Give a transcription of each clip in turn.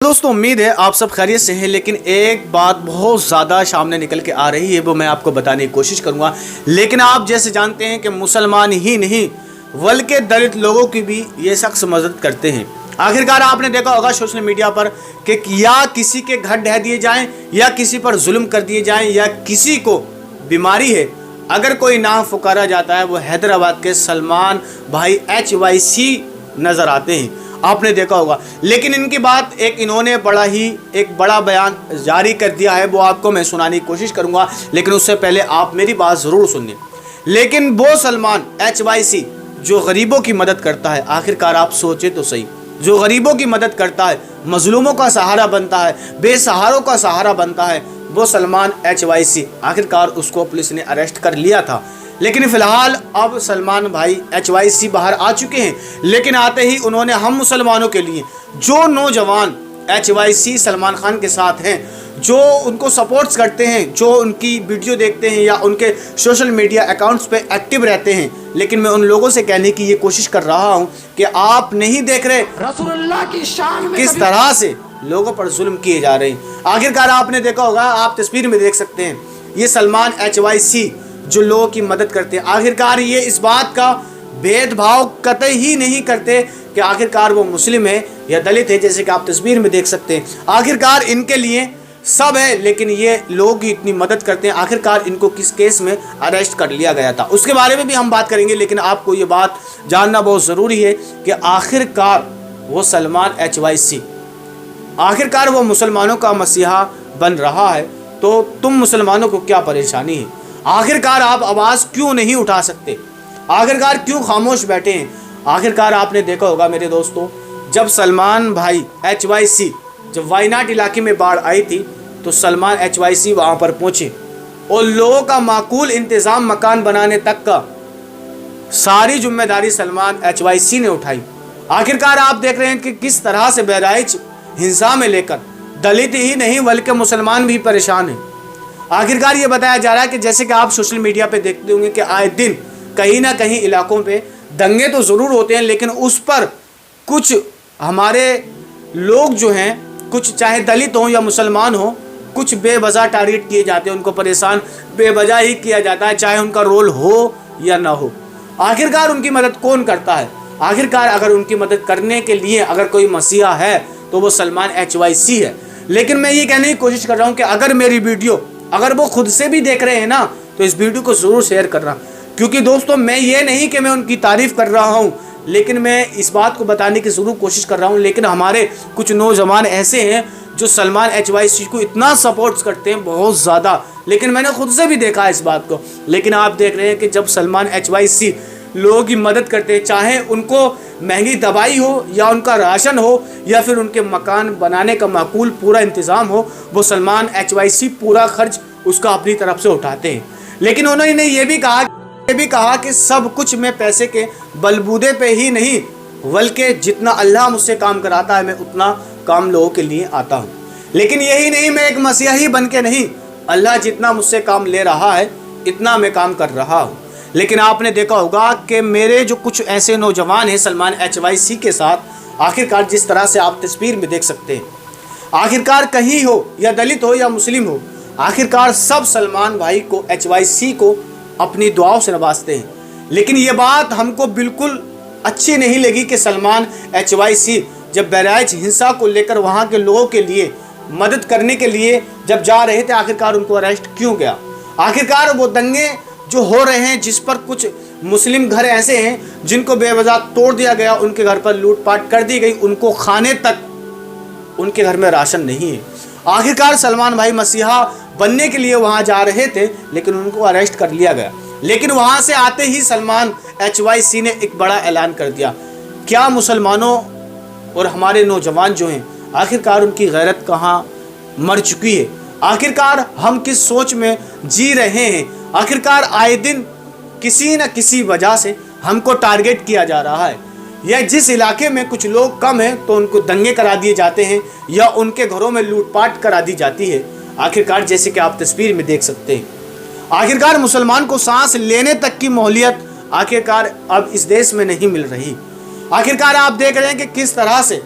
दोस्तों, उम्मीद है आप सब खैरियत से हैं। लेकिन एक बात बहुत ज़्यादा सामने निकल के आ रही है, वो मैं आपको बताने की कोशिश करूंगा। लेकिन आप जैसे जानते हैं कि मुसलमान ही नहीं बल्कि दलित लोगों की भी ये शख्स मदद करते हैं। आखिरकार आपने देखा होगा सोशल मीडिया पर कि या किसी के घर ढह दिए जाएं, या किसी पर जुल्म कर दिए जाएं, या किसी को बीमारी है, अगर कोई नाम पुकारा जाता है वो हैदराबाद के सलमान भाई HYC नज़र आते हैं। आपने देखा होगा। लेकिन इनकी बात इन्होंने एक बड़ा बयान जारी कर दिया है, वो आपको मैं सुनाने की कोशिश करूंगा। लेकिन उससे पहले आप मेरी बात ज़रूर सुनिए। लेकिन वो सलमान HYC जो गरीबों की मदद करता है, आखिरकार आप सोचे तो सही, जो गरीबों की मदद करता है, मजलूमों का सहारा बनता है, बेसहारों का सहारा बनता है, वो सलमान HYC, आखिरकार उसको पुलिस ने अरेस्ट कर लिया था। लेकिन फिलहाल अब सलमान भाई HYC बाहर आ चुके हैं। लेकिन आते ही उन्होंने हम मुसलमानों के लिए, जो नौजवान HYC सलमान खान के साथ हैं, जो उनको सपोर्ट्स करते हैं, जो उनकी वीडियो देखते हैं या उनके सोशल मीडिया अकाउंट्स पे एक्टिव रहते हैं, लेकिन मैं उन लोगों से कहने की ये कोशिश कर रहा हूँ कि आप नहीं देख रहे रसूलुल्लाह की शान में किस तरह से लोगों पर जुल्म किए जा रहे हैं। आखिरकार आपने देखा होगा, आप तस्वीर में देख सकते हैं, ये सलमान HYC जो लोगों की मदद करते हैं। आखिरकार ये इस बात का भेदभाव कतई ही नहीं करते कि आखिरकार वो मुस्लिम है या दलित है, जैसे कि आप तस्वीर में देख सकते हैं। आखिरकार इनके लिए सब है, लेकिन ये लोग ही इतनी मदद करते हैं। आखिरकार इनको किस केस में अरेस्ट कर लिया गया था, उसके बारे में भी हम बात करेंगे। लेकिन आपको ये बात जानना बहुत ज़रूरी है कि आखिरकार वो सलमान HYC, आखिरकार वो मुसलमानों का मसीहा बन रहा है, तो तुम मुसलमानों को क्या परेशानी है? आखिरकार आप आवाज़ क्यों नहीं उठा सकते? आखिरकार क्यों खामोश बैठे हैं? आखिरकार आपने देखा होगा मेरे दोस्तों, जब सलमान भाई HYC, जब वायनाड इलाके में बाढ़ आई थी, तो सलमान HYC वहाँ पर पहुँचे और लोगों का माकूल इंतज़ाम, मकान बनाने तक का सारी जिम्मेदारी सलमान HYC ने उठाई। आखिरकार आप देख रहे हैं कि किस तरह से बहराइच हिंसा में लेकर दलित ही नहीं बल्कि मुसलमान भी परेशान हैं। आखिरकार ये बताया जा रहा है कि जैसे कि आप सोशल मीडिया पे देखते होंगे कि आए दिन कहीं ना कहीं इलाकों पे दंगे तो ज़रूर होते हैं, लेकिन उस पर कुछ हमारे लोग जो हैं, कुछ चाहे दलित हों या मुसलमान हों, कुछ बेवजह टारगेट किए जाते हैं, उनको परेशान बेवजह ही किया जाता है, चाहे उनका रोल हो या ना हो। आखिरकार उनकी मदद कौन करता है? आखिरकार अगर उनकी मदद करने के लिए अगर कोई मसीहा है तो वो सलमान HYC है। लेकिन मैं ये कहने की कोशिश कर रहा हूँ कि अगर मेरी वीडियो अगर वो खुद से भी देख रहे हैं ना, तो इस वीडियो को ज़रूर शेयर करना। क्योंकि दोस्तों, मैं ये नहीं कि मैं उनकी तारीफ़ कर रहा हूँ, लेकिन मैं इस बात को बताने की ज़रूर कोशिश कर रहा हूँ। लेकिन हमारे कुछ नौजवान ऐसे हैं जो सलमान HYC को इतना सपोर्ट्स करते हैं, बहुत ज़्यादा। लेकिन मैंने खुद से भी देखा है इस बात को। लेकिन आप देख रहे हैं कि जब सलमान HYC लोगों की मदद करते हैं, चाहे उनको महंगी दवाई हो या उनका राशन हो या फिर उनके मकान बनाने का माकूल पूरा इंतज़ाम हो, वो सलमान HYC पूरा खर्च उसका अपनी तरफ से उठाते हैं। लेकिन उन्होंने ये भी कहा कि सब कुछ मैं पैसे के बलबूते पे ही नहीं, बल्कि जितना अल्लाह मुझसे काम कराता है मैं उतना काम लोगों के लिए आता हूँ। लेकिन यही नहीं, मैं एक मसीही बन के नहीं, अल्लाह जितना मुझसे काम ले रहा है इतना मैं काम कर रहा हूँ। लेकिन आपने देखा होगा कि मेरे जो कुछ ऐसे नौजवान हैं सलमान HYC के साथ, आखिरकार जिस तरह से आप तस्वीर में देख सकते हैं, आखिरकार कहीं हो या दलित हो या मुस्लिम हो, आखिरकार सब सलमान भाई को HYC को अपनी दुआओं से नवाजते हैं। लेकिन ये बात हमको बिल्कुल अच्छी नहीं लगी कि सलमान HYC जब बहराइच हिंसा को लेकर वहाँ के लोगों के लिए मदद करने के लिए जब जा रहे थे, आखिरकार उनको अरेस्ट क्यों गया? आखिरकार वो दंगे जो हो रहे हैं, जिस पर कुछ मुस्लिम घर ऐसे हैं जिनको बेवजह तोड़ दिया गया, उनके घर पर लूटपाट कर दी गई, उनको खाने तक उनके घर में राशन नहीं है। आखिरकार सलमान भाई मसीहा बनने के लिए वहां जा रहे थे, लेकिन उनको अरेस्ट कर लिया गया। लेकिन वहां से आते ही सलमान HYC ने एक बड़ा ऐलान कर दिया। क्या मुसलमानों और हमारे नौजवान जो हैं, आखिरकार उनकी गैरत कहाँ मर चुकी है? आखिरकार हम किस सोच में जी रहे हैं? आखिरकार आए दिन किसी न किसी वजह से हमको टारगेट किया जा रहा है, या जिस इलाके में कुछ लोग कम हैं तो उनको दंगे करा दिए जाते हैं या उनके घरों में लूटपाट करा दी जाती है। आखिरकार जैसे कि आप तस्वीर में देख सकते हैं, आखिरकार मुसलमान को सांस लेने तक की मोहलियत आखिरकार अब इस देश में नहीं मिल रही। आखिरकार आप देख रहे हैं कि किस तरह से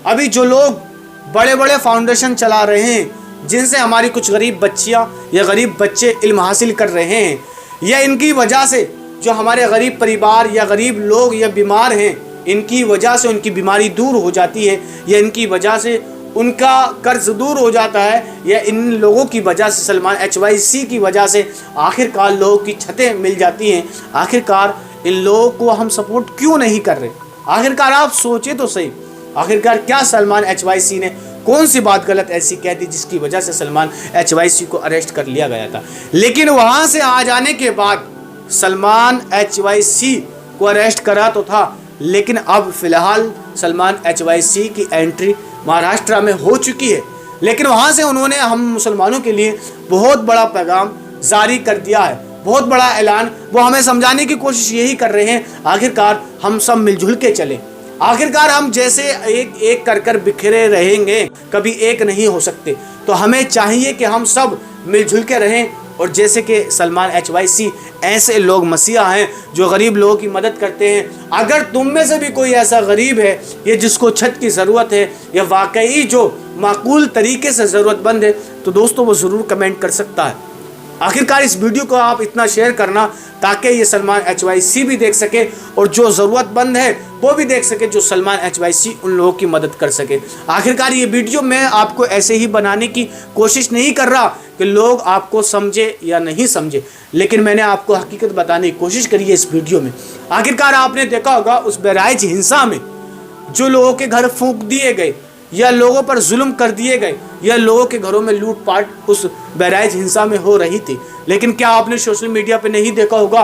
अभी जो लोग बड़े बड़े फाउंडेशन चला रहे हैं जिनसे हमारी कुछ गरीब बच्चियां या गरीब बच्चे इल्म हासिल कर रहे हैं, या इनकी वजह से जो हमारे गरीब परिवार या गरीब लोग या बीमार हैं, इनकी वजह से उनकी बीमारी दूर हो जाती है, या इनकी वजह से उनका कर्ज दूर हो जाता है, या इन लोगों की वजह से सलमान HYC की वजह से आखिरकार लोगों की छतें मिल जाती हैं। आखिरकार इन लोगों को हम सपोर्ट क्यों नहीं कर रहे? आखिरकार आप सोचे तो सही, आखिरकार क्या सलमान HYC ने कौन सी बात गलत ऐसी कह दी जिसकी वजह से सलमान HYC को अरेस्ट कर लिया गया था? लेकिन वहाँ से आ जाने के बाद सलमान HYC को अरेस्ट करा तो था, लेकिन अब फिलहाल सलमान HYC की एंट्री महाराष्ट्र में हो चुकी है। लेकिन वहाँ से उन्होंने हम मुसलमानों के लिए बहुत बड़ा पैगाम जारी कर दिया है, बहुत बड़ा ऐलान। वो हमें समझाने की कोशिश यही कर रहे हैं, आखिरकार हम सब मिलजुल के चलें। आखिरकार हम जैसे एक एक कर बिखरे रहेंगे, कभी एक नहीं हो सकते। तो हमें चाहिए कि हम सब मिलजुल के रहें, और जैसे कि सलमान HYC ऐसे लोग मसीहा हैं जो गरीब लोगों की मदद करते हैं। अगर तुम में से भी कोई ऐसा गरीब है या जिसको छत की ज़रूरत है, या वाकई जो माकूल तरीके से ज़रूरतमंद है, तो दोस्तों वो ज़रूर कमेंट कर सकता है। आखिरकार इस वीडियो को आप इतना शेयर करना ताकि ये सलमान HYC भी देख सके, और जो ज़रूरतमंद है वो भी देख सके, जो सलमान HYC उन लोगों की मदद कर सके। आखिरकार ये वीडियो मैं आपको ऐसे ही बनाने की कोशिश नहीं कर रहा कि लोग आपको समझे या नहीं समझे, लेकिन मैंने आपको हकीकत बताने की कोशिश करी है इस वीडियो में। आखिरकार आपने देखा होगा उस बहराइच हिंसा में जो लोगों के घर फूंक दिए गए, या लोगों पर जुल्म कर दिए गए, या लोगों के घरों में लूटपाट उस बहराइच हिंसा में हो रही थी। लेकिन क्या आपने सोशल मीडिया पे नहीं देखा होगा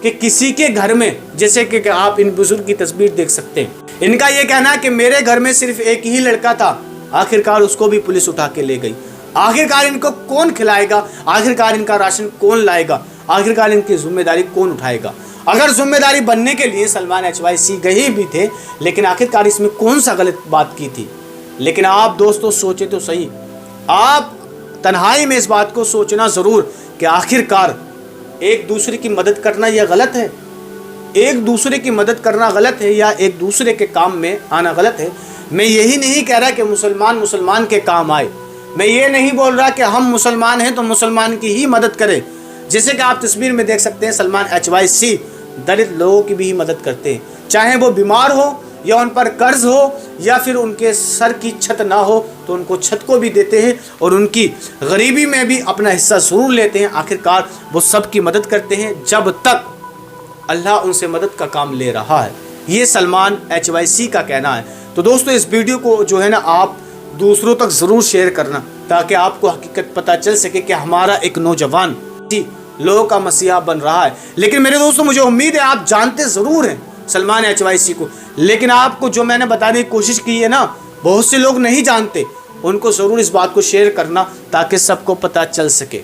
कि किसी के घर में, जैसे कि आप इन बुजुर्ग की तस्वीर देख सकते हैं, इनका ये कहना है कि मेरे घर में सिर्फ एक ही लड़का था, आखिरकार उसको भी पुलिस उठा के ले गई। आखिरकार इनको कौन खिलाएगा? आखिरकार इनका राशन कौन लाएगा? आखिरकार इनकी जिम्मेदारी कौन उठाएगा? अगर जिम्मेदारी बनने के लिए सलमान HYC गए भी थे, लेकिन आखिरकार इसमें कौन सा गलत बात की थी? लेकिन आप दोस्तों सोचे तो सही, आप तन्हाई में इस बात को सोचना ज़रूर कि आखिरकार एक दूसरे की मदद करना यह गलत है? एक दूसरे की मदद करना गलत है, या एक दूसरे के काम में आना गलत है? मैं यही नहीं कह रहा कि मुसलमान के काम आए। मैं ये नहीं बोल रहा कि हम मुसलमान हैं तो मुसलमान की ही मदद करें। जैसे कि आप तस्वीर में देख सकते हैं, सलमान HYC दलित लोगों की भी मदद करते हैं, चाहे वो बीमार हो, या उन पर कर्ज हो, या फिर उनके सर की छत ना हो तो उनको छत को भी देते हैं, और उनकी गरीबी में भी अपना हिस्सा ज़रूर लेते हैं। आखिरकार वो सब की मदद करते हैं जब तक अल्लाह उनसे मदद का काम ले रहा है। ये सलमान HYC का कहना है। तो दोस्तों इस वीडियो को जो है ना आप दूसरों तक ज़रूर शेयर करना, ताकि आपको हकीकत पता चल सके कि हमारा एक नौजवान लोगों का मसीहा बन रहा है। लेकिन मेरे दोस्तों मुझे उम्मीद है आप जानते ज़रूर हैं सलमान HYC को, लेकिन आपको जो मैंने बताने की कोशिश की है ना, बहुत से लोग नहीं जानते, उनको ज़रूर इस बात को शेयर करना ताकि सबको पता चल सके।